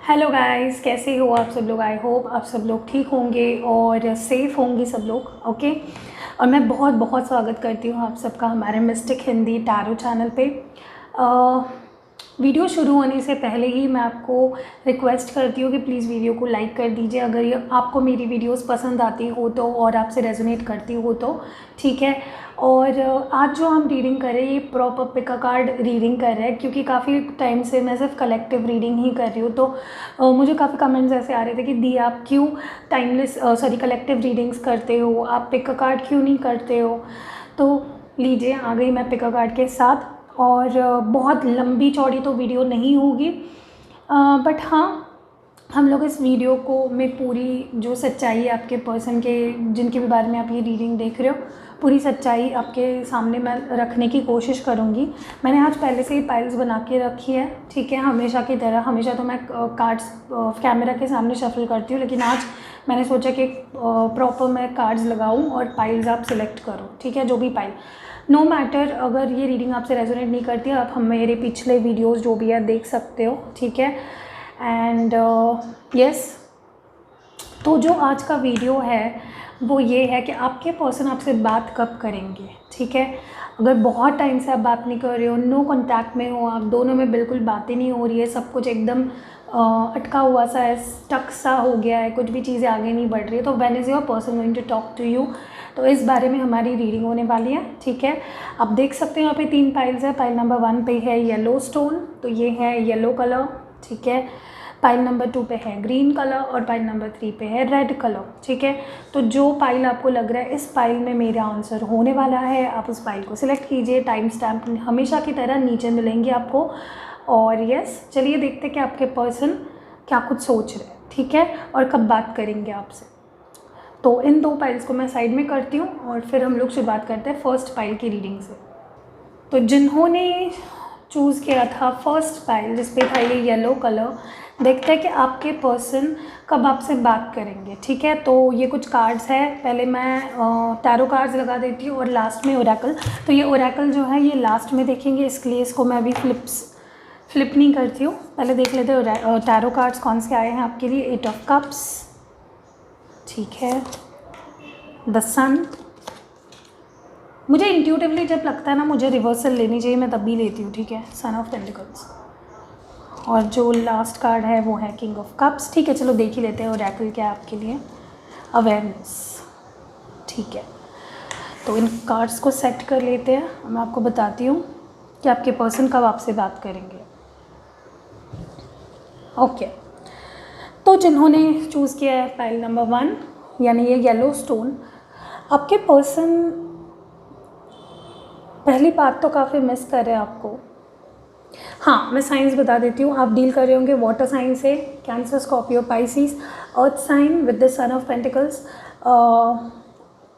Hello guys, कैसे हो आप सब लोग। आई होप आप सब लोग ठीक होंगे और सेफ़ होंगे सब लोग। ओके। और मैं बहुत बहुत स्वागत करती हूँ आप सबका हमारे मिस्टिक हिंदी टैरो चैनल पे। वीडियो शुरू होने से पहले ही मैं आपको रिक्वेस्ट करती हूँ कि प्लीज़ वीडियो को लाइक कर दीजिए अगर ये आपको मेरी वीडियोस पसंद आती हो तो और आपसे रेजोनेट करती हो तो, ठीक है। और आज जो हम रीडिंग कर रहे हैं ये proper pick a card reading कर रहे हैं, क्योंकि काफ़ी टाइम से मैं सिर्फ कलेक्टिव रीडिंग ही कर रही हूँ। तो मुझे काफ़ी कमेंट्स ऐसे आ रहे थे कि दी आप क्यों टाइमलेस कलेक्टिव रीडिंग्स करते हो, आप पिक अ कार्ड क्यों नहीं करते हो। तो लीजिए, आ गई मैं पिक अ कार्ड के साथ। और बहुत लंबी चौड़ी तो वीडियो नहीं होगी, बट हाँ, हम लोग इस वीडियो को में पूरी जो सच्चाई है आपके पर्सन के, जिनके भी बारे में आप ये रीडिंग देख रहे हो, पूरी सच्चाई आपके सामने मैं रखने की कोशिश करूँगी। मैंने आज पहले से ही पाइल्स बना के रखी है, ठीक है। हमेशा की तरह, हमेशा तो मैं कार्ड्स कैमरा के सामने शफल करती हूँ, लेकिन आज मैंने सोचा कि प्रॉपर मैं कार्ड्स लगाऊँ और पाइल्स आप सिलेक्ट करो, ठीक है। जो भी पाइल, नो मैटर अगर ये रीडिंग आपसे रेजोनेट नहीं करती, आप हम मेरे पिछले वीडियोस जो भी है देख सकते हो, ठीक है। एंड यस, तो जो आज का वीडियो है वो ये है कि आपके पर्सन आपसे बात कब करेंगे, ठीक है। अगर बहुत टाइम से आप बात नहीं कर रहे हो, नो कांटेक्ट में हो, आप दोनों में बिल्कुल बातें नहीं हो रही है, सब कुछ एकदम अटका हुआ सा है, स्टक सा हो गया है, कुछ भी चीज़ें आगे नहीं बढ़ रही है, तो when is your person going to talk to you. तो इस बारे में हमारी रीडिंग होने वाली है, ठीक है। आप देख सकते हो यहाँ पे 3 पाइल्स है। पाइल नंबर 1 पे है येलो स्टोन, तो ये है येलो कलर, ठीक है। पाइल नंबर 2 पे है ग्रीन कलर और पाइल नंबर 3 पे है रेड कलर, ठीक है। तो जो पाइल आपको लग रहा है इस पाइल में मेरा आंसर होने वाला है, आप उस पाइल को सिलेक्ट कीजिए। टाइम स्टैम्प हमेशा की तरह नीचे मिलेंगे आपको। और यस, चलिए देखते हैं कि आपके पर्सन क्या कुछ सोच रहे हैं, ठीक है, और कब बात करेंगे आपसे। तो इन 2 पाइल्स को मैं साइड में करती हूँ और फिर हम लोग शुरुआत करते हैं फर्स्ट पाइल की रीडिंग से। तो जिन्होंने चूज़ किया था फर्स्ट पाइल, जिस पे था ये येलो कलर, देखते हैं कि आपके पर्सन कब आपसे बात करेंगे, ठीक है। तो ये कुछ कार्ड्स है, पहले मैं टैरो कार्ड्स लगा देती हूँ और लास्ट में ओरेकल। तो ये ओरेकल जो है ये लास्ट में देखेंगे, इसलिए इसको मैं अभी फ्लिप नहीं करती हूँ। पहले देख लेते हैं टैरो कार्ड्स कौन से आए हैं आपके लिए। 8 ऑफ कप्स, ठीक है। द सन, मुझे इंट्यूटिवली जब लगता है ना मुझे रिवर्सल लेनी चाहिए, मैं तब भी लेती हूँ, ठीक है। सन ऑफ पेंटिकल्स, और जो लास्ट कार्ड है वो है किंग ऑफ कप्स, ठीक है। चलो देख ही लेते हैं ओरेकल क्या है आपके लिए। अवेयरनेस, ठीक है। तो इन कार्ड्स को सेट कर लेते हैं, मैं आपको बताती हूँ कि आपके पर्सन कब आपसे बात करेंगे। ओके, तो जिन्होंने चूज़ किया है पाइल नंबर 1 यानी ये येलो स्टोन, आपके पर्सन पहली बात तो काफ़ी मिस कर रहे हैं आपको। हाँ, मैं साइंस बता देती हूँ। आप डील कर रहे होंगे वाटर साइन से, Cancer, Scorpio, Pisces. Earth sign with the sun of pentacles,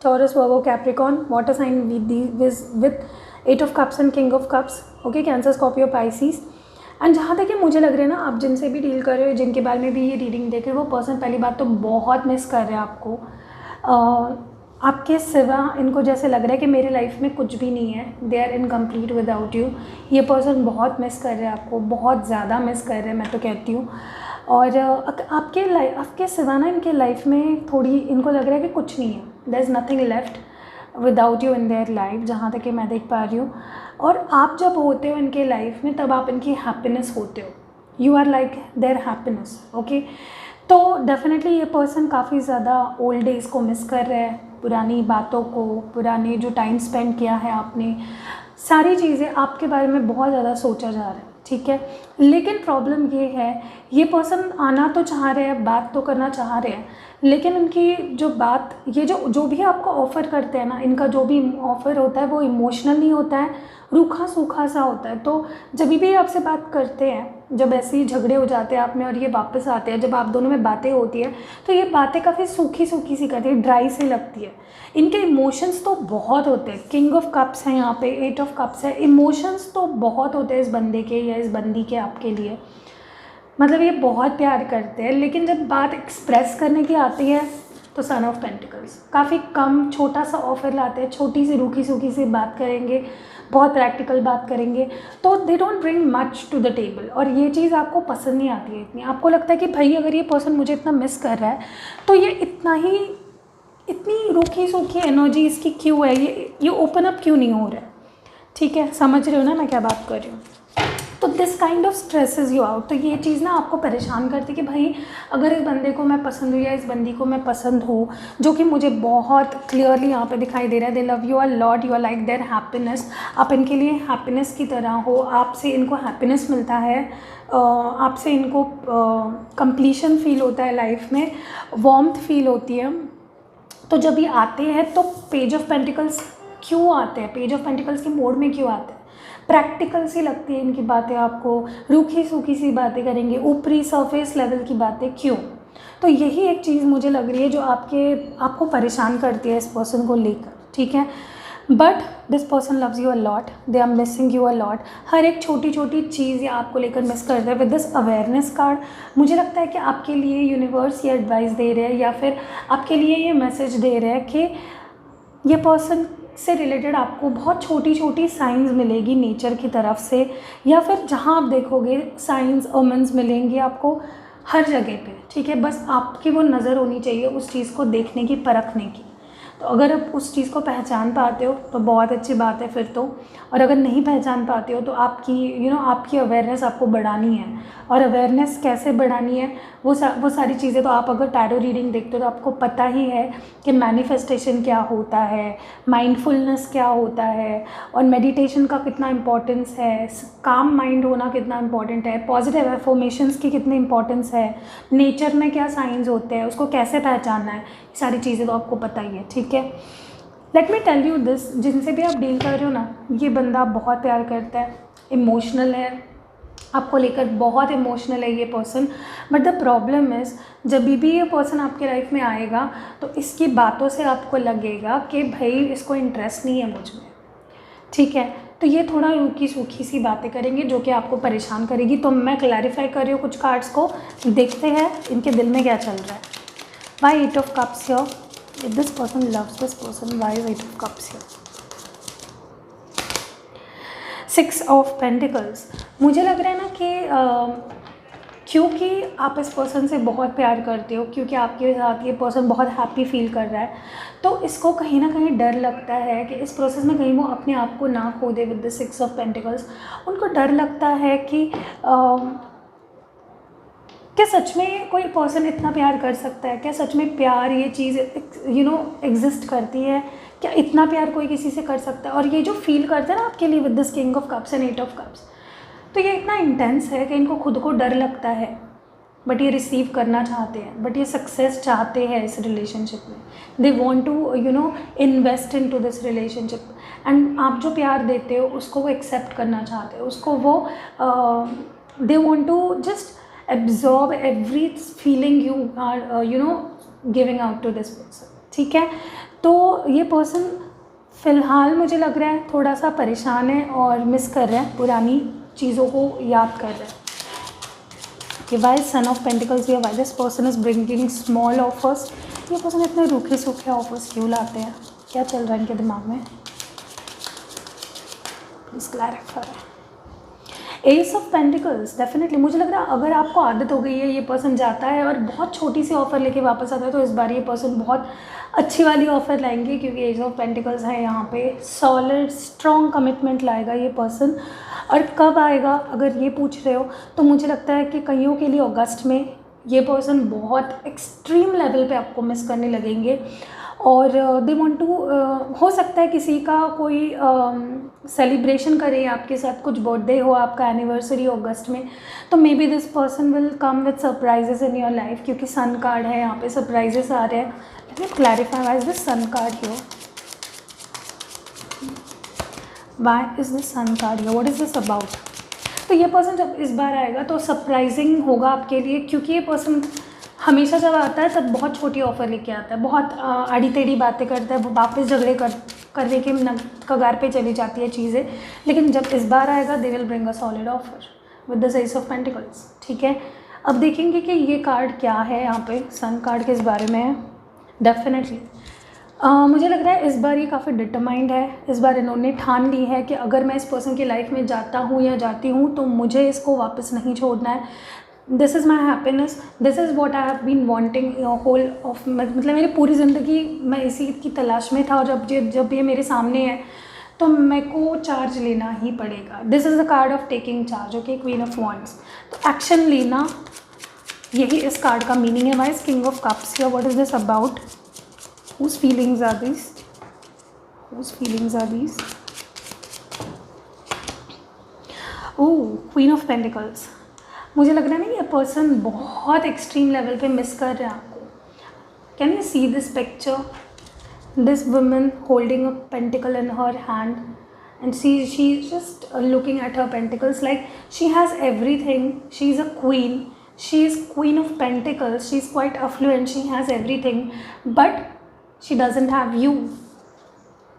Taurus, Virgo, Capricorn. Water sign with 8 of cups and king of cups, okay. Cancer, Scorpio, Pisces. And जहाँ तक कि मुझे लग रहा है ना, आप जिनसे भी डील कर रहे हो, जिनके बारे में भी ये रीडिंग देख रहे हो, वो पर्सन पहली बात तो बहुत मिस कर रहे हैं आपको। आपके सिवा इनको जैसे लग रहा है कि मेरे लाइफ में कुछ भी नहीं है, they are incomplete without you. ये पर्सन बहुत मिस कर रहे हैं आपको, बहुत ज़्यादा मिस कर रहे हैं, मैं तो कहती हूँ। और आपके सिवा ना इनके लाइफ में थोड़ी इनको लग रहा है कि कुछ नहीं है, there is nothing left without you in their life, जहाँ तक कि मैं देख पा रही हूँ। और आप जब होते हो इनके लाइफ में तब आप इनकी हैप्पीनेस होते हो, you are like their happiness, okay. तो डेफिनेटली ये पर्सन काफ़ी ज़्यादा ओल्ड डेज़ को मिस कर रहे हैं, पुरानी बातों को, पुराने जो टाइम स्पेंड किया है आपने, सारी चीज़ें आपके बारे में बहुत ज़्यादा सोचा जा रहा है, ठीक है। लेकिन प्रॉब्लम ये है, ये पर्सन आना तो चाह रहे हैं, बात तो करना चाह रहे हैं, लेकिन उनकी जो बात, ये जो भी आपको ऑफ़र करते हैं ना, इनका जो भी ऑफ़र होता है वो इमोशनल नहीं होता है, रूखा सूखा सा होता है। तो जब भी आपसे बात करते हैं, जब ऐसे ही झगड़े हो जाते हैं आप में और ये वापस आते हैं, जब आप दोनों में बातें होती है, तो ये बातें काफ़ी सूखी सूखी सी करती है, ड्राई सी लगती है। इनके इमोशंस तो बहुत होते हैं, किंग ऑफ कप्स है यहाँ पे, 8 ऑफ कप्स है, इमोशंस तो बहुत होते हैं इस बंदे के या इस बंदी के आपके लिए। मतलब ये बहुत प्यार करते हैं, लेकिन जब बात एक्सप्रेस करने की आती है तो सन ऑफ पेंटिकल्स काफ़ी कम, छोटा सा ऑफर लाते हैं, छोटी सी रूखी सूखी सी बात करेंगे, बहुत प्रैक्टिकल बात करेंगे, तो they don't bring much to the table. और ये चीज़ आपको पसंद नहीं आती है इतनी, आपको लगता है कि भाई अगर ये पर्सन मुझे इतना मिस कर रहा है तो ये इतनी रूखी सूखी एनर्जी इसकी क्यों है, ये ओपन अप क्यों नहीं हो रहा है। ठीक है, समझ रहे हो ना मैं क्या बात कर रही हूँ। तो this kind of stresses you out. तो ये चीज़ ना आपको परेशान करती है कि भाई अगर इस बंदे को मैं पसंद हूँ या इस बंदी को मैं पसंद हूँ, जो कि मुझे बहुत क्लियरली यहाँ पे दिखाई दे रहा है, they love you a lot, you are like their happiness, आप इनके लिए हैप्पीनेस की तरह हो, आपसे इनको हैप्पीनेस मिलता है, आपसे इनको कंप्लीशन फील होता है लाइफ में, वार्मथ फील होती है। तो जब ये आते हैं तो पेज ऑफ पेंटिकल्स क्यों आते हैं, पेज ऑफ पेंटिकल्स के मोड में क्यों आते हैं, प्रैक्टिकल सी लगती है इनकी बातें, आपको रूखी सूखी सी बातें करेंगे, ऊपरी सरफेस लेवल की बातें क्यों। तो यही एक चीज़ मुझे लग रही है जो आपको परेशान करती है इस पर्सन को लेकर। ठीक है, but this person loves you a lot, they are missing you a lot. हर एक छोटी छोटी चीज़ ये आपको लेकर मिस करते हैं। विद दिस अवेयरनेस कार्ड मुझे लगता है कि आपके लिए यूनिवर्स ये एडवाइस दे रहे हैं या फिर आपके लिए ये मैसेज दे रहे हैं कि ये पर्सन से रिलेटेड आपको बहुत छोटी छोटी साइंस मिलेगी नेचर की तरफ से, या फिर जहाँ आप देखोगे साइंस ओमेंस मिलेंगे आपको हर जगह पे। ठीक है, बस आपकी वो नज़र होनी चाहिए उस चीज़ को देखने की, परखने की। तो अगर आप उस चीज़ को पहचान पाते हो तो बहुत अच्छी बात है फिर तो, और अगर नहीं पहचान पाते हो तो आपकी आपकी अवेयरनेस आपको बढ़ानी है। और अवेयरनेस कैसे बढ़ानी है, वो सारी चीज़ें तो आप अगर टैरो रीडिंग देखते हो तो आपको पता ही है कि मैनिफेस्टेशन क्या होता है, माइंडफुलनेस क्या होता है, और मेडिटेशन का कितना इंपॉर्टेंस है, काम माइंड होना कितना इंपॉर्टेंट है, पॉजिटिव एफर्मेशंस की कितनी इंपॉर्टेंस है, नेचर में क्या साइंस होते हैं, उसको कैसे पहचानना है, ये सारी चीज़ें तो आपको पता ही है। ठीक है, let me tell you this, जिनसे भी आप डील कर रहे हो ना, ये बंदा बहुत प्यार करता है, इमोशनल है, आपको लेकर बहुत इमोशनल है ये person. But the problem is जब भी ये पर्सन आपके लाइफ में आएगा तो इसकी बातों से आपको लगेगा कि भाई इसको इंटरेस्ट नहीं है मुझ में। ठीक है, तो ये थोड़ा रूखी सूखी सी बातें करेंगे जो कि आपको परेशान करेगी। तो मैं क्लैरिफाई कर रही हूँ कुछ कार्ड्स को, देखते हैं इनके दिल में क्या चल रहा है। Why 8 of Cups here? If this person loves this person, why is 8 of Cups here? 6 of Pentacles। मुझे लग रहा है ना कि क्योंकि आप इस पर्सन से बहुत प्यार करते हो, क्योंकि आपके साथ ये पर्सन बहुत हैप्पी फील कर रहा है, तो इसको कहीं ना कहीं डर लगता है कि इस प्रोसेस में कहीं वो अपने आप को ना खो दे। विद द 6 of Pentacles उनको डर लगता है कि क्या सच में कोई पर्सन इतना प्यार कर सकता है, क्या सच में प्यार ये चीज़ एग्जिस्ट करती है, क्या इतना प्यार कोई किसी से कर सकता है। और ये जो फील करते हैं ना आपके लिए with this king of cups and 8 of Cups, तो ये इतना इंटेंस है कि इनको खुद को डर लगता है, बट ये रिसीव करना चाहते हैं, बट ये सक्सेस चाहते हैं इस रिलेशनशिप में। They want to invest into this relationship, and आप जो प्यार देते हो उसको वो एक्सेप्ट करना चाहते हो, उसको वो they want to just absorb every feeling you are giving out to this person। ठीक है, तो ये पर्सन फ़िलहाल मुझे लग रहा है थोड़ा सा परेशान है और मिस कर रहा है, पुरानी चीज़ों को याद कर रहा है। कि वाई सन ऑफ पेंटिकल्स या why this person is bringing small offers, ये पर्सन इतने रूखे सूखे ऑफर्स क्यों लाते हैं, क्या चल रहा है इनके दिमाग में, please clarify. S of pentacles, definitely मुझे लग रहा है अगर आपको आदत हो गई है, ये पर्सन जाता है और बहुत छोटी सी ऑफ़र लेके वापस आता है, तो इस बार ये पर्सन बहुत अच्छी वाली ऑफ़र लाएंगे, क्योंकि एस ऑफ पेंटिकल्स है यहाँ पे, सॉलिड स्ट्रॉन्ग कमिटमेंट लाएगा ये पर्सन। और कब आएगा अगर ये पूछ रहे हो, तो मुझे लगता है कि कईयों के लिए अगस्त में ये पर्सन बहुत एक्सट्रीम लेवल पे आपको मिस करने लगेंगे। और दे वांट टू, हो सकता है किसी का कोई सेलिब्रेशन करे आपके साथ, कुछ बर्थडे हो आपका, एनिवर्सरी हो अगस्त में, तो may be this person will come with surprises in your life, क्योंकि सन कार्ड है यहाँ पे, सरप्राइजेस आ रहे हैं। Let me clarify why is this sun card here, why is this sun card here, what is this about. तो ये person जब इस बार आएगा तो सरप्राइजिंग होगा आपके लिए, क्योंकि ये पर्सन हमेशा जब आता है तब बहुत छोटी ऑफ़र लेके आता है, बहुत आड़ी टेढ़ी बातें करता है, वापस झगड़े करने के कगार पे चली जाती है चीज़ें। लेकिन जब इस बार आएगा they will bring a solid offer with the S of pentacles. ठीक है, अब देखेंगे कि ये कार्ड क्या है यहाँ पे, सन कार्ड किस बारे में है। डेफिनेटली मुझे लग रहा है इस बार ये काफ़ी डिटरमाइंड है। इस बार इन्होंने ठान ली है कि अगर मैं इस पर्सन की लाइफ में जाता हूँ या जाती हूँ तो मुझे इसको वापस नहीं छोड़ना है। This is my happiness, this is what I have been wanting whole of, मतलब मेरी पूरी ज़िंदगी मैं इसी की तलाश में था, और जब ये मेरे सामने है तो मेरे को चार्ज लेना ही पड़ेगा। This is the card of taking charge, okay, queen of wands. तो एक्शन लेना, यही इस कार्ड का मीनिंग है। Why is king of cups here, what is this about, whose feelings are these, whose feelings are these? Oh, queen of pentacles। मुझे लग रहा है ना ये पर्सन बहुत एक्सट्रीम लेवल पे मिस कर रहे हैं आपको। Can you see this picture, this woman holding a pentacle in her hand and she's just looking at her pentacles like she has everything, she's a queen, she is queen of pentacles, she's quite affluent, she has everything, but she doesn't have you,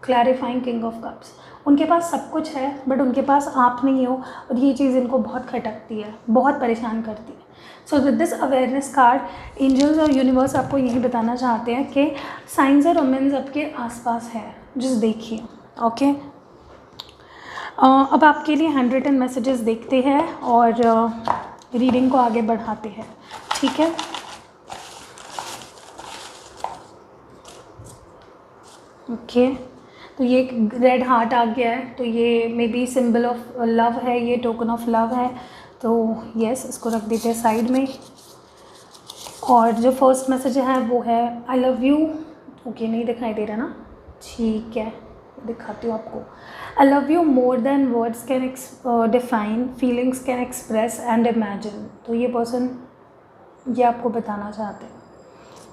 clarifying king of cups। उनके पास सब कुछ है but उनके पास आप नहीं हो, और ये चीज़ इनको बहुत खटकती है, बहुत परेशान करती है। So with this awareness card angels और यूनिवर्स आपको यही बताना चाहते हैं कि साइंस और ओमेन्स आपके आसपास है, जस्ट देखिए, ओके। अब आपके लिए हैंड रिटन मैसेजेस देखते हैं और रीडिंग को आगे बढ़ाते हैं, ठीक है। ओके तो ये एक रेड हार्ट आ गया है, तो ये may be symbol of love है, ये टोकन ऑफ लव है। तो यस, इसको रख देते हैं साइड में। और जो फर्स्ट मैसेज है वो है आई लव यू। ओके, नहीं दिखाई दे रहा ना, ठीक है, दिखाती हूँ आपको। आई love you more than words can define, feelings can express and imagine. तो ये पर्सन ये आपको बताना चाहते हैं,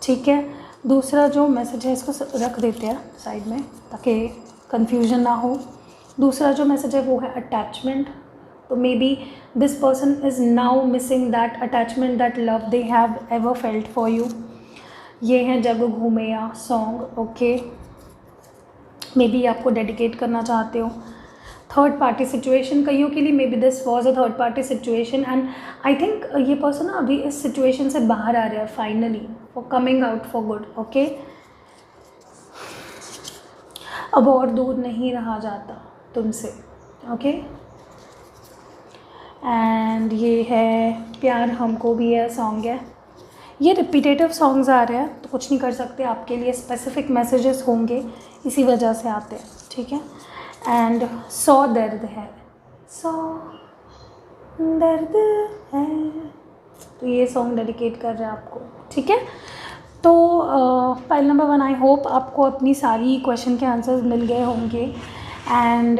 ठीक है। दूसरा जो मैसेज है इसको रख देते हैं साइड में ताकि कन्फ्यूजन ना हो। दूसरा जो मैसेज है वो है अटैचमेंट। तो may be this person is now missing that attachment, that love they have ever felt for you. ये है जग घूमे या सॉन्ग, ओके। मे बी आपको डेडिकेट करना चाहते हो। थर्ड पार्टी सिचुएशन, कईयों के लिए may be this was a third party situation, and I think ये पर्सन अभी इस सिचुएशन से बाहर आ रहा है finally, for coming out for good, okay. अब और दूर नहीं रहा जाता तुमसे, ओके। एंड ये है प्यार हमको भी है सॉन्ग है। ये रिपीटेटिव सॉन्ग्स आ रहे हैं तो कुछ नहीं कर सकते, आपके लिए स्पेसिफिक मैसेजेस होंगे, इसी वजह से आते हैं, ठीक है। एंड 100 दर्द है, 100 दर्द है, तो ये सॉन्ग डेडिकेट कर रहे हैं आपको, ठीक है। तो पाइल नंबर 1, आई होप आपको अपनी सारी क्वेश्चन के आंसर्स मिल गए होंगे। एंड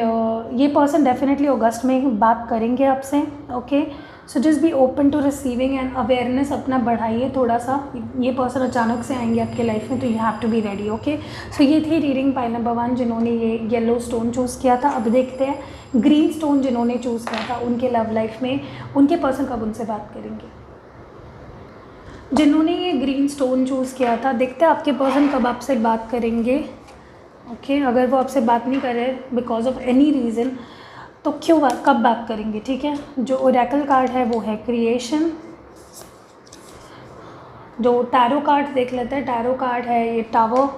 ये पर्सन डेफिनेटली अगस्त में बात करेंगे आपसे, okay. So just be open to receiving and awareness अपना बढ़ाइए थोड़ा सा। ये पर्सन अचानक से आएंगे आपके लाइफ में, तो you have to be ready, okay. सो ये थी रीडिंग पाइल नंबर 1 जिन्होंने ये येलो स्टोन चूज़ किया था। अब देखते हैं ग्रीन स्टोन जिन्होंने चूज़ किया था, उनके लव लाइफ में उनके पर्सन कब उनसे बात करेंगे। जिन्होंने ये ग्रीन स्टोन चूज़ किया था, देखते हैं आपके पर्सन कब आपसे बात करेंगे, ओके। अगर वो आपसे बात नहीं कर रहे बिकॉज ऑफ एनी रीज़न, तो कब बात करेंगे, ठीक है। जो ओरेकल कार्ड है वो है क्रिएशन। जो टैरो कार्ड देख लेते हैं, टैरो कार्ड है ये tower,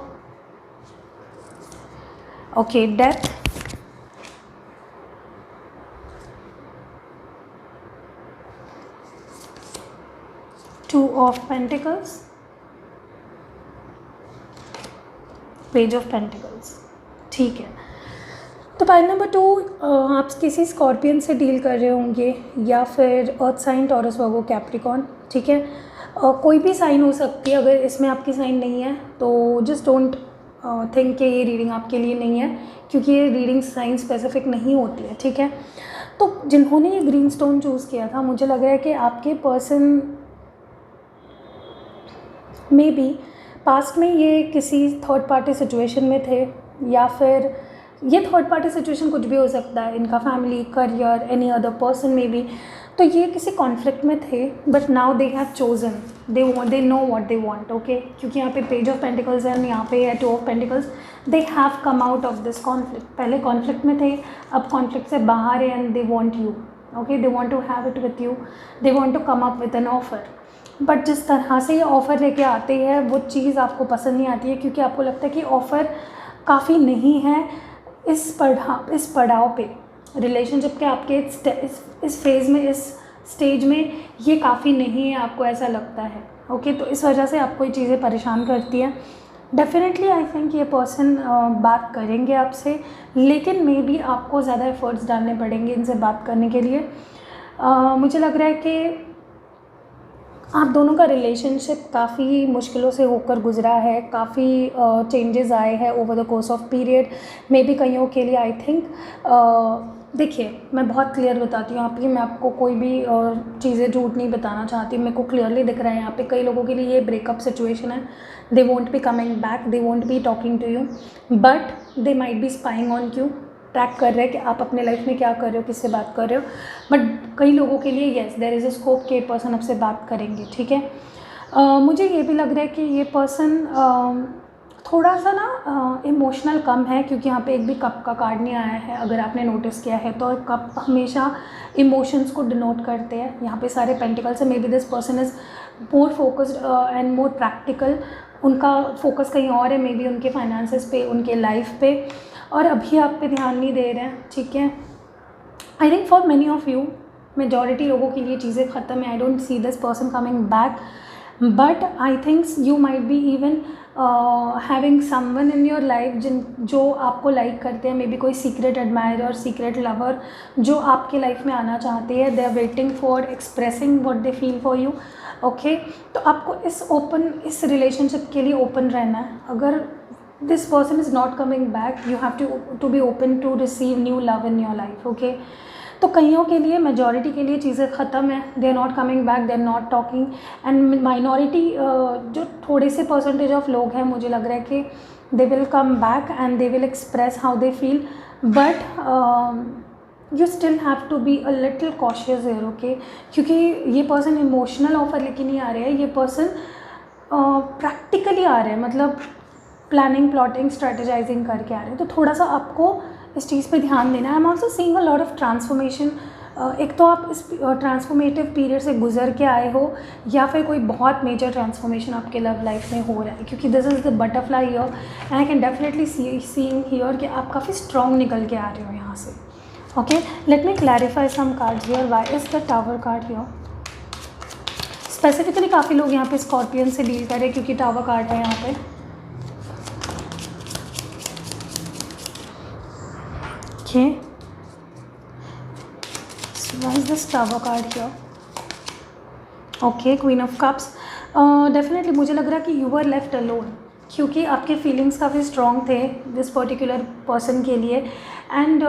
okay. Death, two of pentacles, page of pentacles, ठीक है। तो पाइल नंबर 2, आप किसी स्कॉर्पियन से डील कर रहे होंगे या फिर अर्थ साइन, टॉरस, वर्गो, कैप्रिकॉर्न, ठीक है। कोई भी साइन हो सकती है। अगर इसमें आपकी साइन नहीं है तो जस्ट डोंट थिंक कि ये रीडिंग आपके लिए नहीं है, क्योंकि ये रीडिंग साइन स्पेसिफिक नहीं होती है, ठीक है। तो जिन्होंने ये ग्रीन स्टोन चूज़ किया था, मुझे लग रहा है कि आपके पर्सन मे बी पास्ट में ये किसी थर्ड पार्टी सिचुएशन में थे, या फिर ये थर्ड पार्टी सिचुएशन कुछ भी हो सकता है, इनका family, career, any other person may be. तो ये किसी कॉन्फ्लिक्ट में थे, but now they have chosen, they know what they want, okay. क्योंकि यहाँ पे पेज ऑफ पेंटिकल्स है, यहाँ पे है 2 of pentacles. They have come out of this conflict. पहले कॉन्फ्लिक्ट में थे, अब कॉन्फ्लिक्ट से बाहर है, and they want you, okay. They want to have it with you, they want to come up with an offer. But जिस तरह से ये ऑफ़र लेके आते हैं वो चीज़ आपको पसंद नहीं आती है, क्योंकि आपको लगता है कि ऑफ़र काफ़ी नहीं है इस पड़ाव पे रिलेशनशिप के, आपके इस फेज़ में, इस स्टेज में ये काफ़ी नहीं है, आपको ऐसा लगता है। ओके, तो इस वजह से आपको ये चीज़ें परेशान करती हैं। डेफिनेटली आई थिंक ये पर्सन बात करेंगे आपसे, लेकिन मे बी आपको ज़्यादा एफर्ट्स डालने पड़ेंगे इनसे बात करने के लिए। मुझे लग रहा है कि आप दोनों का रिलेशनशिप काफ़ी मुश्किलों से होकर गुज़रा है, काफ़ी चेंजेस आए हैं over the course of period. May be कईयों के लिए आई थिंक देखिए, मैं बहुत क्लियर बताती हूँ आपकी, मैं आपको कोई भी चीज़ें झूठ नहीं बताना चाहती, मेरे को क्लियरली दिख रहा है यहाँ पे कई लोगों के लिए ये ब्रेकअप सिचुएशन है। They won't be coming back, they won't be talking to you, but they might be spying on you, track कर रहे हैं कि आप अपने लाइफ में क्या कर रहे हो, किससे बात कर रहे हो। बट कई लोगों के लिए yes there is a scope कि ये पर्सन आपसे बात करेंगे, ठीक है। मुझे ये भी लग रहा है कि ये पर्सन थोड़ा सा ना इमोशनल कम है, क्योंकि यहाँ पे एक भी कप का कार्ड नहीं आया है, अगर आपने नोटिस किया है तो। कप हमेशा इमोशंस को डिनोट करते हैं, यहाँ पे सारे पेंटिकल्स है। May be this person is more focused and more practical, उनका फोकस कहीं और है, मे बी उनके फाइनेंसेस पे, उनके लाइफ पे, और अभी आप पे ध्यान नहीं दे रहे हैं, ठीक है। I think for many of you, majority लोगों के लिए चीज़ें ख़त्म है। I don't see this person coming back, but I thinks you might be even having someone in your life जो आपको लाइक करते हैं, मे बी कोई सीक्रेट एडमायर और सीक्रेट लवर जो आपके लाइफ में आना चाहते हैं। They are waiting for expressing what they feel for you. Okay, तो आपको इस रिलेशनशिप के लिए ओपन रहना है। अगर this person is not coming back, you have to be open to receive new love in your life, okay। तो कईयों के लिए, मेजॉरिटी के लिए चीज़ें ख़त्म है, they are not coming back, they are not talking, and minority जो थोड़े से परसेंटेज ऑफ लोग हैं, मुझे लग रहा है कि they will come back and they will express how they feel, but you still have to be a little cautious here, okay. क्योंकि ये पर्सन इमोशनल ऑफर लेके नहीं आ रहे हैं, ये पर्सन प्रैक्टिकली आ रहे हैं, मतलब प्लानिंग, प्लॉटिंग, स्ट्रेटेजाइजिंग करके आ रहे हैं। तो थोड़ा सा आपको इस चीज़ पे ध्यान देना है। I am also seeing a lot of transformation. एक तो आप इस ट्रांसफॉर्मेटिव पीरियड से गुजर के आए हो, या फिर कोई बहुत मेजर ट्रांसफॉर्मेशन आपके लव लाइफ में हो रहा है, क्योंकि this is the butterfly year and I can definitely seeing here कि आप काफ़ी स्ट्रॉन्ग निकल के आ रहे हो यहाँ से। Okay, let me clarify some cards here. Why is the tower card here? Specifically काफ़ी लोग यहाँ पे स्कॉर्पियन से डील कर रहे हैं, क्योंकि टावर कार्ड है यहाँ पे। Okay, so why is this Tower card here? Okay, Queen of Cups. Definitely मुझे लग रहा है कि you were left alone, क्योंकि आपके फीलिंग्स काफ़ी स्ट्रॉन्ग थे दिस पर्टिकुलर पर्सन के लिए, एंड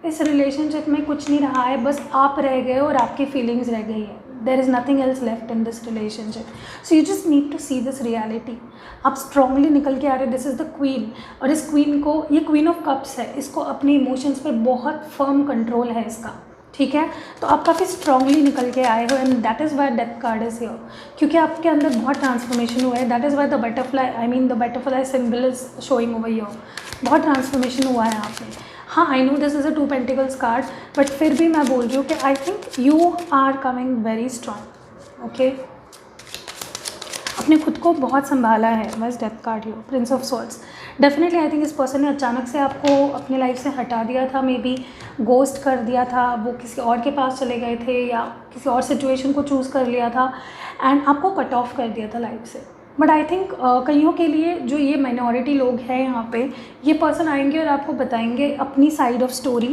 इस रिलेशनशिप में कुछ नहीं रहा है, बस आप रह गए और आपकी फीलिंग्स रह गई है। There is nothing else left in this relationship, so you just need to see this reality. आप स्ट्रांगली निकल के आ रहे हैं। दिस इज़ द क्वीन, और इस क्वीन को, ये क्वीन ऑफ कप्स है, इसको अपने इमोशंस पे बहुत फर्म कंट्रोल है इसका, ठीक है। तो आप काफ़ी स्ट्रांगली निकल के आए हो, and that is why death card is here, क्योंकि आपके अंदर बहुत ट्रांसफॉर्मेशन हुआ है। That is why the butterfly, I mean the butterfly symbol is showing over here. बहुत ट्रांसफॉर्मेशन हुआ है आप में। हाँ, I know this is a 2 pentacles card, but फिर भी मैं बोल रही हूँ कि I think you are coming very strong, okay. अपने खुद को बहुत संभाला है। बस death card here, Prince of swords. Definitely I think इस पर्सन ने अचानक से आपको अपने लाइफ से हटा दिया था, मे बी गोस्ट कर दिया था, वो किसी और के पास चले गए थे, या किसी और सिचुएशन को चूज़ कर लिया था एंड आपको कट ऑफ कर दिया था लाइफ से। बट आई थिंक कईयों के लिए, जो ये माइनॉरिटी लोग हैं यहाँ पे, ये पर्सन आएंगे और आपको बताएंगे अपनी साइड ऑफ स्टोरी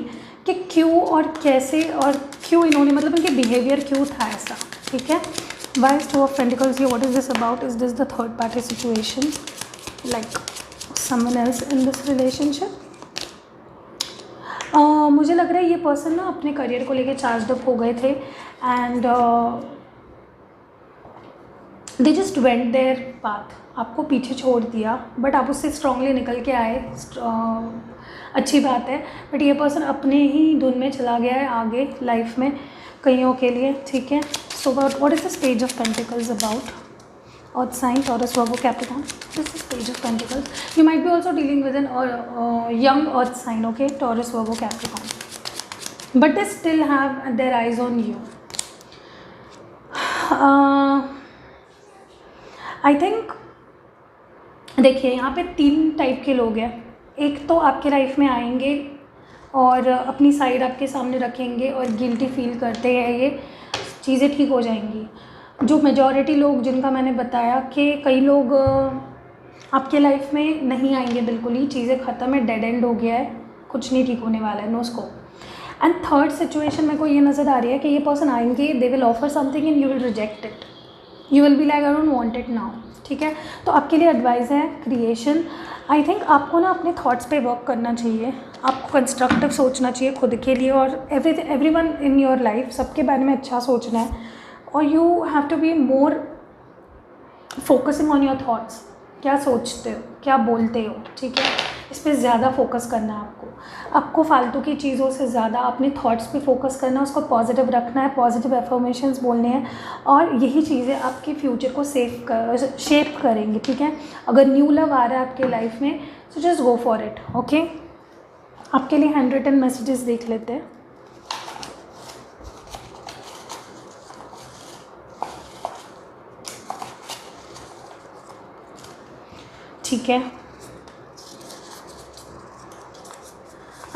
कि क्यों और कैसे और क्यों इन्होंने, मतलब इनके बिहेवियर क्यों था ऐसा, ठीक है। Why is 2 of Pentacles here? What is this about? Is this the third party situation? Like someone else in this relationship? मुझे लग रहा है ये पर्सन ना अपने करियर को लेके चार्ज अप हो गए थे, and they just went there path, आपको पीछे छोड़ दिया, बट आप उससे स्ट्रांगली निकल के आए। अच्छी बात है, बट ये पर्सन अपने ही धुन में चला गया है आगे लाइफ में कईयों के लिए, ठीक है। So what is this Page of Pentacles about? Earth sign, Taurus, Virgo, Capricorn. This is Page of Pentacles. You might be also dealing with an young Earth sign, okay? Taurus, Virgo, Capricorn. But they still have their eyes on you. I think देखिए यहाँ पे 3 type के लोग हैं। एक तो आपके life में आएंगे और अपनी साइड आपके सामने रखेंगे और गिल्टी फील करते हैं, ये चीज़ें ठीक हो जाएंगी। जो मेजॉरिटी लोग जिनका मैंने बताया कि कई लोग आपके लाइफ में नहीं आएंगे, बिल्कुल ही चीज़ें ख़त्म है, डेड एंड हो गया है, कुछ नहीं ठीक होने वाला है, no scope. And third situation मेरे को ये नज़र आ रही है कि ये पर्सन आएंगे, they will offer something and you will reject it, you will be like I don't want it now. ठीक है, तो आपके लिए एडवाइस है क्रिएशन। आई थिंक आपको ना अपने थॉट्स पे वर्क करना चाहिए, आपको कंस्ट्रक्टिव सोचना चाहिए खुद के लिए और एवरीवन इन योर लाइफ, सबके बारे में अच्छा सोचना है। और you have to be more focusing on your thoughts, क्या सोचते हो, क्या बोलते हो। ठीक है, इस पर ज़्यादा फोकस करना है आपको फालतू की चीज़ों से ज़्यादा अपने थॉट्स पे फोकस करना है, उसको पॉजिटिव रखना है, पॉजिटिव एफर्मेशंस बोलने हैं और यही चीज़ें आपके फ्यूचर को शेप करेंगी। ठीक है, अगर न्यू लव आ रहा है आपके लाइफ में so just go for it. Okay, आपके लिए 110 मैसेजेस देख लेते हैं। ठीक है,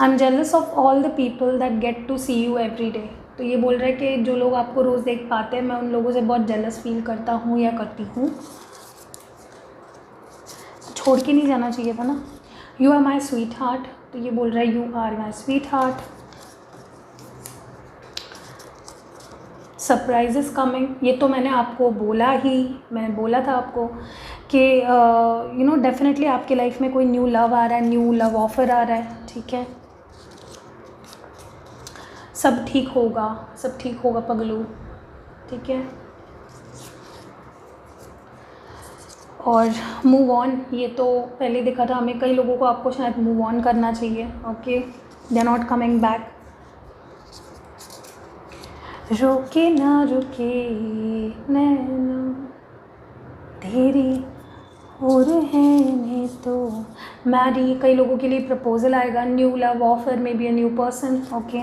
I am jealous of all the people that get to see you every day. तो ये बोल रहा है कि जो लोग आपको रोज़ देख पाते हैं, मैं उन लोगों से बहुत जेलस फील करता हूँ या करती हूँ। छोड़ के नहीं जाना चाहिए था ना। You are my sweetheart, तो ये बोल रहा है you are my sweetheart. Surprise is coming, ये तो मैंने आपको बोला था आपको कि यू नो डेफिनेटली आपके लाइफ में कोई न्यू लव आ रहा है, न्यू लव ऑफर आ रहा है। ठीक है, सब ठीक होगा पगलू। ठीक है, और मूव ऑन, ये तो पहले दिखा था हमें, कई लोगों को आपको शायद मूव ऑन करना चाहिए। Okay, they are not coming back. रोके ना रुके नैना तेरी हो रहने तो मैरी, कई लोगों के लिए प्रपोजल आएगा, न्यू लव ऑफर में be a new person. Okay,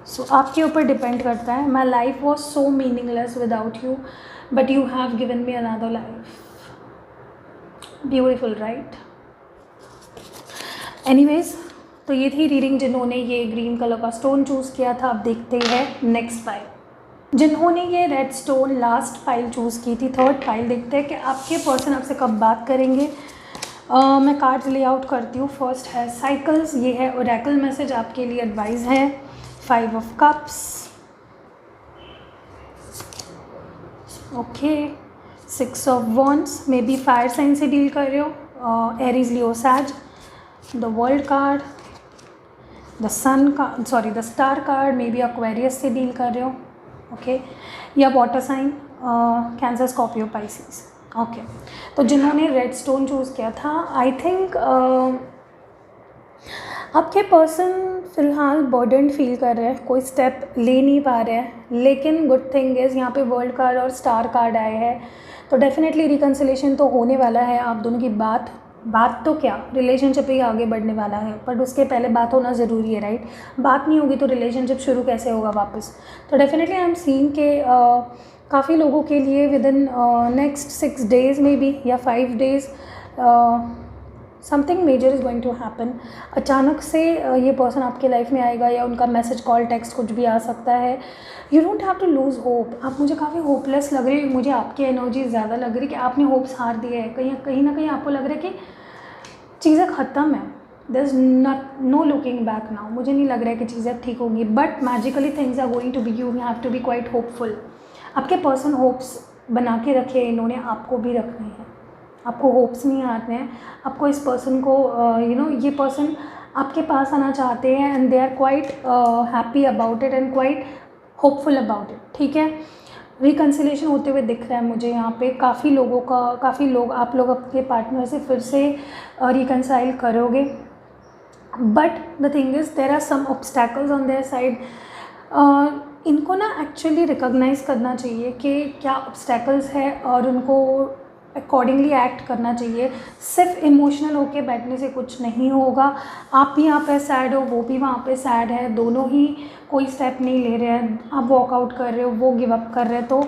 सो आपके ऊपर डिपेंड करता है। My life was so meaningless without you but you have given me another life. Beautiful right. Anyways, तो ये थी रीडिंग जिन्होंने ये ग्रीन कलर का स्टोन चूज़ किया था। अब देखते हैं नेक्स्ट पाइल। जिन्होंने ये red stone last pile choose की थी, थर्ड पाइल, देखते हैं कि आपके पर्सन आपसे कब बात करेंगे। मैं कार्ड लेआउट करती हूँ। फर्स्ट है साइकिल्स, ये है ओरेकल मैसेज, आपके लिए एडवाइस है। 5 of cups, okay, 6 of wands, may be fire sign से डील कर रहे हो, एरीज, लियो, सैज। द वर्ल्ड कार्ड, द सन का the star card, may be Aquarius से डील कर रहे हो। ओके, या water sign, cancer, Scorpio, Pisces. Okay, तो जिन्होंने रेड स्टोन चूज़ किया था, आई थिंक आपके पर्सन फ़िलहाल बर्डन फील कर रहे हैं, कोई स्टेप ले नहीं पा रहे हैं, लेकिन गुड थिंग इज़ यहाँ पे वर्ल्ड कार्ड और स्टार कार्ड आए हैं, तो डेफिनेटली रिकन्सिलेशन तो होने वाला है। आप दोनों की बात तो क्या, रिलेशनशिप ही आगे बढ़ने वाला है, बट उसके पहले बात होना ज़रूरी है, राइट। बात नहीं होगी तो रिलेशनशिप शुरू कैसे होगा वापस। तो डेफिनेटली आई एम सीइंग के काफ़ी लोगों के लिए within next 6 days maybe या 5 days something major is going to happen. अचानक से ये पर्सन आपके लाइफ में आएगा या उनका मैसेज, कॉल, टेक्स्ट कुछ भी आ सकता है। You don't have to lose hope. आप मुझे काफ़ी होपलेस लग रही है, मुझे आपकी एनर्जी ज़्यादा लग रही है कि आपने होप्स हार दिए हैं। कहीं ना कहीं आपको लग रहा है कि चीज़ें ख़त्म है, there is no looking back now. मुझे नहीं लग रहा है कि चीज़ें ठीक होंगी, but magically things are going to be, you have to be quite hopeful. आपके पर्सन होप्स बना के रखे हैं इन्होंने, आपको भी रखने हैं। आपको होप्स नहीं आते हैं, आपको इस पर्सन को ये पर्सन आपके पास आना चाहते हैं and they are quite happy about it and quite hopeful about it. ठीक है, रिकन्सिलेशन होते हुए दिख रहा है मुझे यहाँ पे। काफ़ी लोग आप लोग अपने पार्टनर से फिर से रिकन्साइल करोगे, but the thing is there are some obstacles on their side. इनको ना एक्चुअली रिकॉग्नाइज़ करना चाहिए कि क्या ऑब्स्टैकल्स है और उनको अकॉर्डिंगली एक्ट करना चाहिए। सिर्फ इमोशनल होके बैठने से कुछ नहीं होगा। आप भी यहाँ पे सैड हो, वो भी वहाँ पे सैड है, दोनों ही कोई स्टेप नहीं ले रहे हैं। आप वॉकआउट कर रहे हो, वो गिव अप कर रहे हैं, तो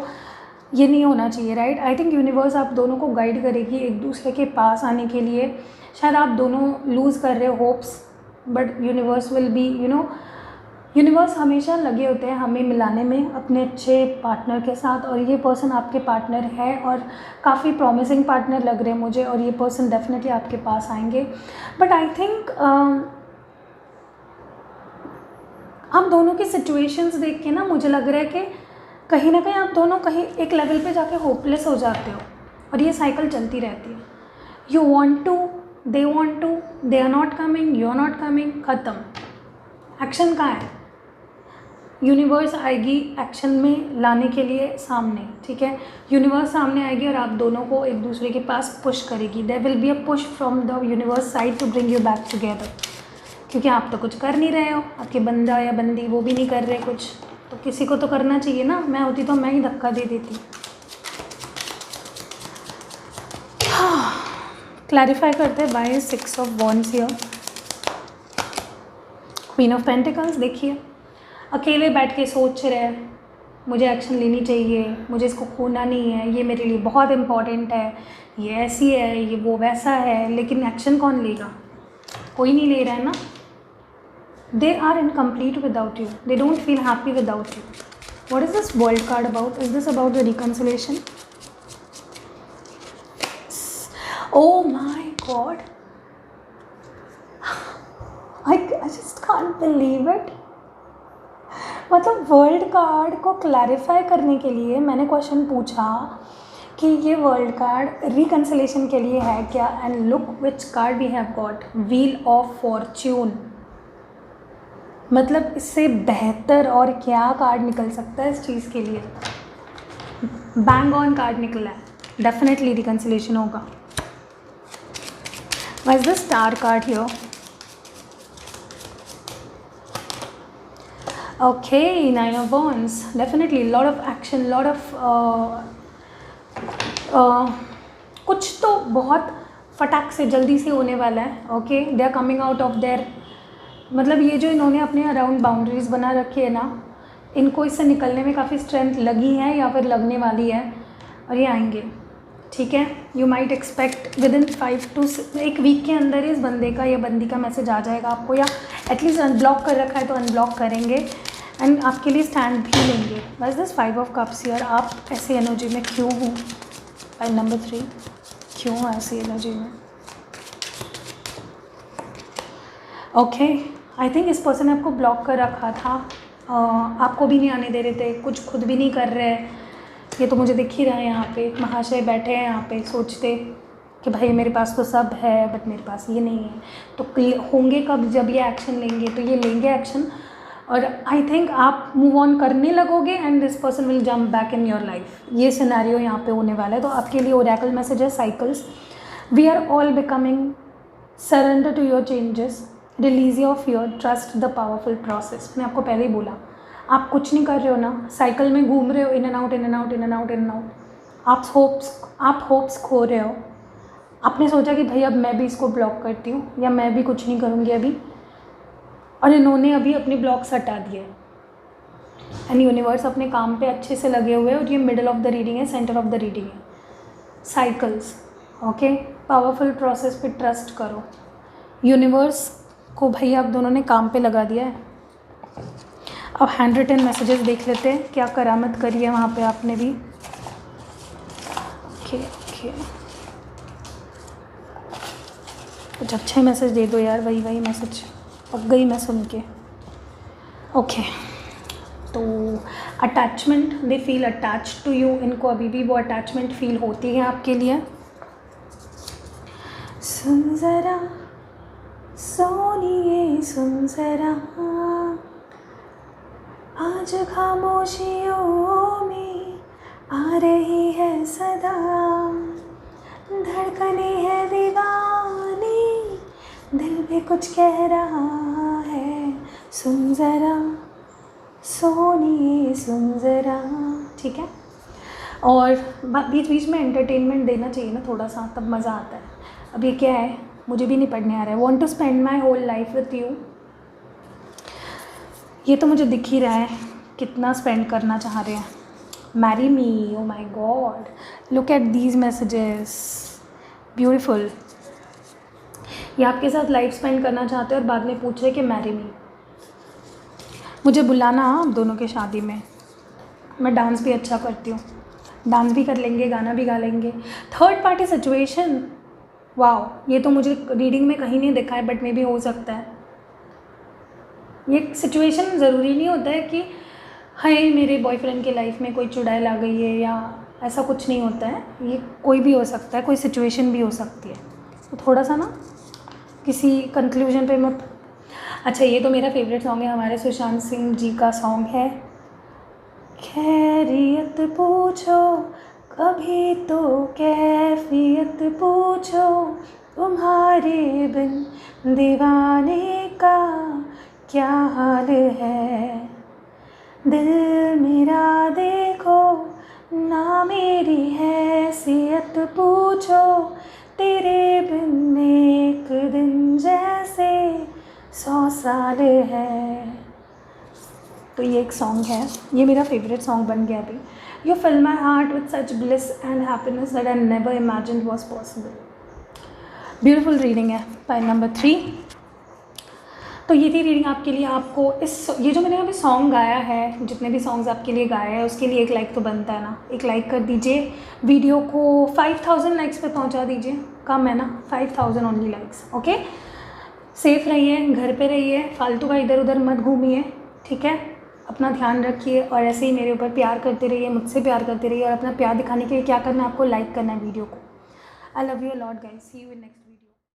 ये नहीं होना चाहिए, राइट। आई थिंक यूनिवर्स आप दोनों को गाइड करेगी एक दूसरे के पास आने के लिए। शायद आप दोनों लूज़ कर रहे हो hopes, but universe will be universe हमेशा लगे होते हैं हमें मिलाने में अपने अच्छे पार्टनर के साथ, और ये पर्सन आपके पार्टनर है और काफ़ी प्रॉमिसिंग पार्टनर लग रहे हैं मुझे, और ये पर्सन डेफिनेटली आपके पास आएंगे। बट आई थिंक आप दोनों की सिचुएशंस देख के ना मुझे लग रहा है कि कहीं ना कहीं आप दोनों कहीं एक लेवल पे जाके होपलेस हो जाते हो, और ये साइकिल चलती रहती है। You want to, they want to, they are not coming, you are not coming, ख़त्म। एक्शन कहाँ है? यूनिवर्स आएगी एक्शन में लाने के लिए सामने, ठीक है। यूनिवर्स सामने आएगी और आप दोनों को एक दूसरे के पास पुश करेगी। There will be a push from the universe side to bring you back together, क्योंकि आप तो कुछ कर नहीं रहे हो, आपके बंदा या बंदी वो भी नहीं कर रहे कुछ, तो किसी को तो करना चाहिए ना। मैं होती तो मैं ही धक्का दे देती। क्लैरिफाई करते हैं by 6 of wands here. Queen of pentacles, देखिए अकेले बैठ के सोच रहे हैं मुझे एक्शन लेनी चाहिए, मुझे इसको खोना नहीं है, ये मेरे लिए बहुत इम्पॉर्टेंट है, ये ऐसी है, ये वो वैसा है, लेकिन एक्शन कौन लेगा? कोई नहीं ले रहा है ना। They are incomplete without you, they don't feel happy without you. What is this world card about? Is this about the reconciliation? Oh my God, I just can't believe it. मतलब world card को clarify करने के लिए मैंने question पूछा कि ये world card reconciliation के लिए है क्या, and look which card we have got, wheel of fortune. मतलब इससे बेहतर और क्या कार्ड निकल सकता है इस चीज़ के लिए? बैंग ऑन कार्ड निकला है, डेफिनेटली रिकन्सिलेशन होगा। Why is the star card here? Okay, 9 of wands. Definitely lot of action, lot of कुछ तो बहुत फटाक से जल्दी से होने वाला है। Okay, they are coming out of there, मतलब ये जो इन्होंने अपने अराउंड बाउंड्रीज बना रखी है ना, इनको इससे निकलने में काफ़ी स्ट्रेंथ लगी है या फिर लगने वाली है, और ये आएंगे, ठीक है। You might expect within 5 to 1 week के अंदर इस बंदे का या बंदी का मैसेज आ जाएगा आपको, या एटलीस्ट अनब्लॉक कर रखा है तो अनब्लॉक करेंगे एंड आपके लिए स्टैंड भी लेंगे। बस दिस 5 ऑफ कप्स हियर। आप ऐसी एनर्जी में क्यों हो? पॉइंट नंबर 3, क्यों ऐसी एनर्जी में? ओके, आई थिंक इस पर्सन ने आपको ब्लॉक कर रखा था, आपको भी नहीं आने दे रहे थे, कुछ खुद भी नहीं कर रहे। ये तो मुझे दिख ही रहा है, यहाँ पे महाशय बैठे हैं यहाँ पे, सोचते कि भाई मेरे पास तो सब है बट मेरे पास ये नहीं है। तो होंगे कब? जब ये एक्शन लेंगे, तो ये लेंगे एक्शन, और आई थिंक आप मूव ऑन करने लगोगे and this person will jump back in your life. ये सिनेरियो यहाँ पे होने वाला है। तो आपके लिए ओरेकल मैसेज है cycles, we are all becoming, surrender to your changes, release your fear, trust the powerful process. मैंने आपको पहले ही बोला, आप कुछ नहीं कर रहे हो ना, साइकिल में घूम रहे हो, in and out, in and out, in and out, in and out. आप होप्स खो रहे हो। आपने सोचा कि भाई अब मैं भी इसको ब्लॉक करती हूँ या मैं भी कुछ नहीं करूँगी अभी, और इन्होंने अभी अपने ब्लॉक्स हटा दिए एंड यूनिवर्स अपने काम पे अच्छे से लगे हुए हैं, और ये मिडल ऑफ द रीडिंग है, सेंटर ऑफ द रीडिंग है। साइकिल्स, ओके, पावरफुल प्रोसेस पे ट्रस्ट करो। यूनिवर्स को भाई आप दोनों ने काम पे लगा दिया है। अब हैंड रिटन मैसेजेस देख लेते हैं, क्या करामत करी है वहाँ पे आपने भी। ओके ओके, कुछ अच्छे मैसेज दे दो यार, वही मैसेज पक गई मैं सुन के। ओके, तो attachment, they feel attached to you, इनको अभी भी वो अटैचमेंट फील होती है आपके लिए। सुन जरा सोनिए, सुन जरा, आज खामोशियों में आ रही है सदा, धड़कने है दीवानी, दिल भी कुछ कह रहा है, सुन ज़रा सोनिए, सुन ज़रा, ठीक है। और बीच बीच में एंटरटेनमेंट देना चाहिए ना थोड़ा सा, तब मज़ा आता है। अब ये क्या है, मुझे भी नहीं पढ़ने आ रहा है। Want to spend my whole life with you, ये तो मुझे दिख ही रहा है कितना स्पेंड करना चाह रहे हैं। Marry me, oh my God, look at these messages, beautiful. ये आपके साथ लाइफ स्पेंड करना चाहते हैं और बाद में पूछ रहे कि मैरी मी। मुझे बुलाना आप दोनों के शादी में, मैं डांस भी अच्छा करती हूँ, डांस भी कर लेंगे, गाना भी गा लेंगे। थर्ड पार्टी सिचुएशन, वाओ, ये तो मुझे रीडिंग में कहीं नहीं दिखा है, बट मे भी हो सकता है। ये सिचुएशन ज़रूरी नहीं होता है कि हाय मेरे बॉयफ्रेंड के लाइफ में कोई चुड़ैल आ गई है, या ऐसा कुछ नहीं होता है। ये कोई भी हो सकता है, कोई सिचुएशन भी हो सकती है। तो थोड़ा सा ना किसी कंक्लूजन पे मत। अच्छा, ये तो मेरा फेवरेट सॉन्ग है, हमारे सुशांत सिंह जी का सॉन्ग है, खैरियत पूछो कभी तो कैफियत पूछो, तुम्हारे बिन दीवाने का क्या हाल है, दिल मेरा देखो ना मेरी हैसियत पूछो, तेरे बिन एक दिन जैसे 100 साल है। तो ये एक सॉन्ग है, ये मेरा फेवरेट सॉन्ग बन गया अभी। You fill my heart with such bliss and happiness that I never imagined was possible. Beautiful reading है। Pile number 3। तो ये थी रीडिंग आपके लिए। आपको ये जो मैंने अभी सॉन्ग गाया है, जितने भी सॉन्ग्स आपके लिए गाए हैं, उसके लिए एक लाइक तो बनता है ना। एक लाइक कर दीजिए, वीडियो को 5000 लाइक्स पे पहुंचा दीजिए। कम है ना, 5000 ओनली लाइक्स। ओके, सेफ रहिए, घर पे रहिए, फालतू का इधर उधर मत घूमिए, ठीक है। अपना ध्यान रखिए और ऐसे ही मेरे ऊपर प्यार करते रहिए, मुझसे प्यार करते रहिए। और अपना प्यार दिखाने के लिए क्या करना है, आपको लाइक करना है वीडियो को। I love you lot guys, see you in next.